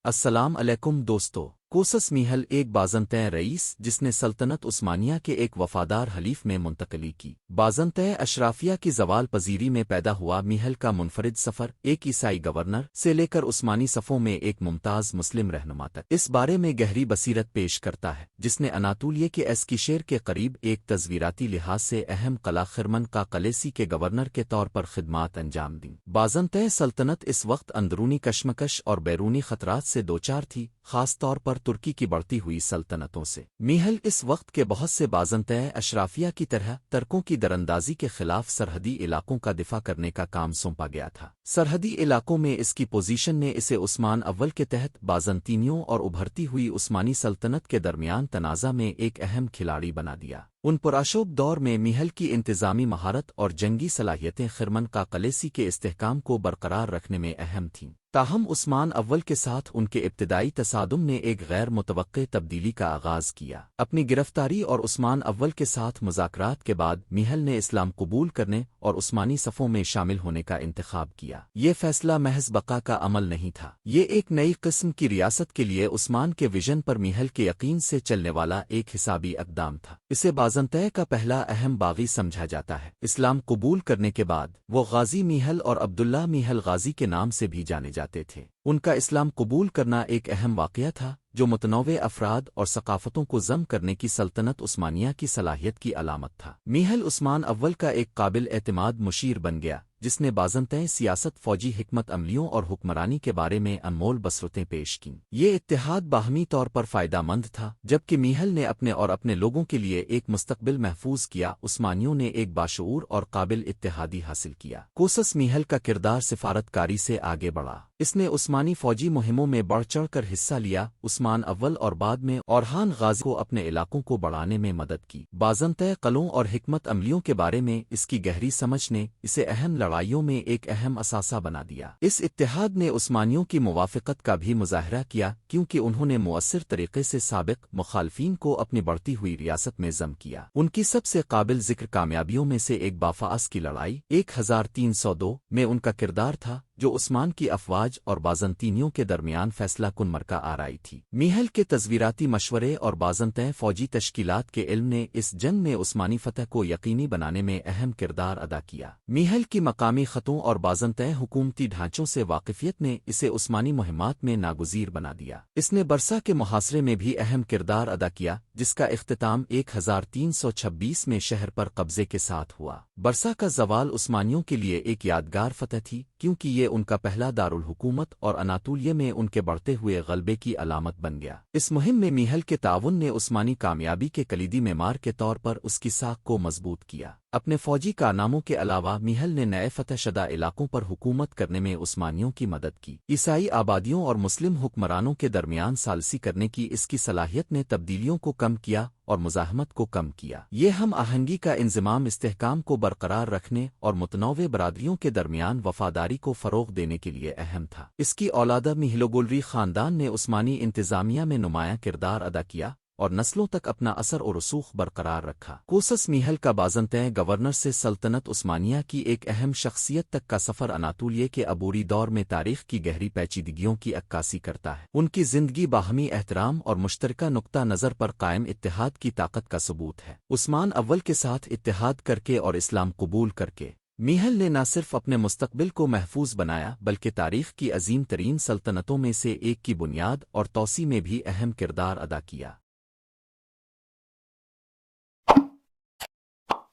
السلام علیکم دوستو۔ کوسس میہل ایک بازنطین رئیس جس نے سلطنت عثمانیہ کے ایک وفادار حلیف میں منتقلی کی۔ بازنطین اشرافیہ کی زوال پذیری میں پیدا ہوا میہل کا منفرد سفر ایک عیسائی گورنر سے لے کر عثمانی صفوں میں ایک ممتاز مسلم رہنما تک اس بارے میں گہری بصیرت پیش کرتا ہے، جس نے اناطولیہ کے ایسکیشیر کے قریب ایک تصویراتی لحاظ سے اہم قلعہ خرمن کا قلیسی کے گورنر کے طور پر خدمات انجام دیں۔ بازنطین سلطنت اس وقت اندرونی کشمکش اور بیرونی خطرات سے دوچار تھی، خاص طور پر ترکی کی بڑھتی ہوئی سلطنتوں سے۔ میہل اس وقت کے بہت سے بازنطین اشرافیہ کی طرح ترکوں کی دراندازی کے خلاف سرحدی علاقوں کا دفاع کرنے کا کام سونپا گیا تھا۔ سرحدی علاقوں میں اس کی پوزیشن نے اسے عثمان اول کے تحت بازنطینیوں اور ابھرتی ہوئی عثمانی سلطنت کے درمیان تنازع میں ایک اہم کھلاڑی بنا دیا۔ ان پرآشوب دور میں میہل کی انتظامی مہارت اور جنگی صلاحیتیں خرمن کا قلیسی کے استحکام کو برقرار رکھنے میں اہم تھیں۔ تاہم عثمان اول کے ساتھ ان کے ابتدائی تصادم نے ایک غیر متوقع تبدیلی کا آغاز کیا۔ اپنی گرفتاری اور عثمان اول کے ساتھ مذاکرات کے بعد میہل نے اسلام قبول کرنے اور عثمانی صفوں میں شامل ہونے کا انتخاب کیا۔ یہ فیصلہ محض بقا کا عمل نہیں تھا، یہ ایک نئی قسم کی ریاست کے لیے عثمان کے ویژن پر میہل کے یقین سے چلنے والا ایک حسابی اقدام تھا۔ اسے بازنطین کا پہلا اہم باغی سمجھا جاتا ہے۔ اسلام قبول کرنے کے بعد وہ غازی میہل اور عبداللہ میہل غازی کے نام سے بھی جانے جاتے تھے۔ ان کا اسلام قبول کرنا ایک اہم واقعہ تھا جو متنوع افراد اور ثقافتوں کو ضم کرنے کی سلطنت عثمانیہ کی صلاحیت کی علامت تھا۔ میہل عثمان اول کا ایک قابل اعتماد مشیر بن گیا، جس نے بازنطین سیاست، فوجی حکمت عملیوں اور حکمرانی کے بارے میں انمول بصرتیں پیش کیں۔ یہ اتحاد باہمی طور پر فائدہ مند تھا، جبکہ میہل نے اپنے اور اپنے لوگوں کے لیے ایک مستقبل محفوظ کیا۔ عثمانیوں نے ایک باشعور اور قابل اتحادی حاصل کیا۔ کوسس میہل کا کردار سفارت کاری سے آگے بڑھا۔ اس نے عثمانی فوجی مہموں میں بڑھ چڑھ کر حصہ لیا، عثمان اول اور بعد میں اورہان غازی کو اپنے علاقوں کو بڑھانے میں مدد کی۔ بازنطین قلعوں اور حکمت عملیوں کے بارے میں اس کی گہری سمجھ نے اسے اہم لڑائیوں میں ایک اہم اثاثہ بنا دیا۔ اس اتحاد نے عثمانیوں کی موافقت کا بھی مظاہرہ کیا، کیونکہ انہوں نے مؤثر طریقے سے سابق مخالفین کو اپنی بڑھتی ہوئی ریاست میں ضم کیا۔ ان کی سب سے قابل ذکر کامیابیوں میں سے ایک بافاس کی لڑائی 1302 میں ان کا کردار تھا، جو عثمان کی افواج اور بازنطینیوں کے درمیان فیصلہ کن مرکہ آرائی تھی۔ میہل کے تصویراتی مشورے اور بازنطین فوجی تشکیلات کے علم نے اس جنگ میں عثمانی فتح کو یقینی بنانے میں اہم کردار ادا کیا۔ میہل کی مقامی خطوں اور بازنطین حکومتی ڈھانچوں سے واقفیت نے اسے عثمانی مہمات میں ناگزیر بنا دیا۔ اس نے برسا کے محاصرے میں بھی اہم کردار ادا کیا، جس کا اختتام 1326 میں شہر پر قبضے کے ساتھ ہوا۔ برسا کا زوال عثمانیوں کے لیے ایک یادگار فتح تھی، کیونکہ یہ ان کا پہلا دارالحکومت اور اناطولیہ میں ان کے بڑھتے ہوئے غلبے کی علامت بن گیا۔ اس مہم میں میہل کے تعاون نے عثمانی کامیابی کے کلیدی معمار کے طور پر اس کی ساکھ کو مضبوط کیا۔ اپنے فوجی کارناموں کے علاوہ میہل نے نئے فتح شدہ علاقوں پر حکومت کرنے میں عثمانیوں کی مدد کی۔ عیسائی آبادیوں اور مسلم حکمرانوں کے درمیان ثالثی کرنے کی اس کی صلاحیت نے تبدیلیوں کو کم کیا اور مزاحمت کو کم کیا۔ یہ ہم آہنگی کا انضمام استحکام کو برقرار رکھنے اور متنوع برادریوں کے درمیان وفاداری کو فروغ دینے کے لیے اہم تھا۔ اس کی اولاد میہلوگولری خاندان نے عثمانی انتظامیہ میں نمایاں کردار ادا کیا اور نسلوں تک اپنا اثر و رسوخ برقرار رکھا۔ کوسس میہل کا بازنطین گورنر سے سلطنت عثمانیہ کی ایک اہم شخصیت تک کا سفر اناطولیہ کے عبوری دور میں تاریخ کی گہری پیچیدگیوں کی عکاسی کرتا ہے۔ ان کی زندگی باہمی احترام اور مشترکہ نقطہ نظر پر قائم اتحاد کی طاقت کا ثبوت ہے۔ عثمان اول کے ساتھ اتحاد کر کے اور اسلام قبول کر کے میہل نے نہ صرف اپنے مستقبل کو محفوظ بنایا، بلکہ تاریخ کی عظیم ترین سلطنتوں میں سے ایک کی بنیاد اور توسیع میں بھی اہم کردار ادا کیا۔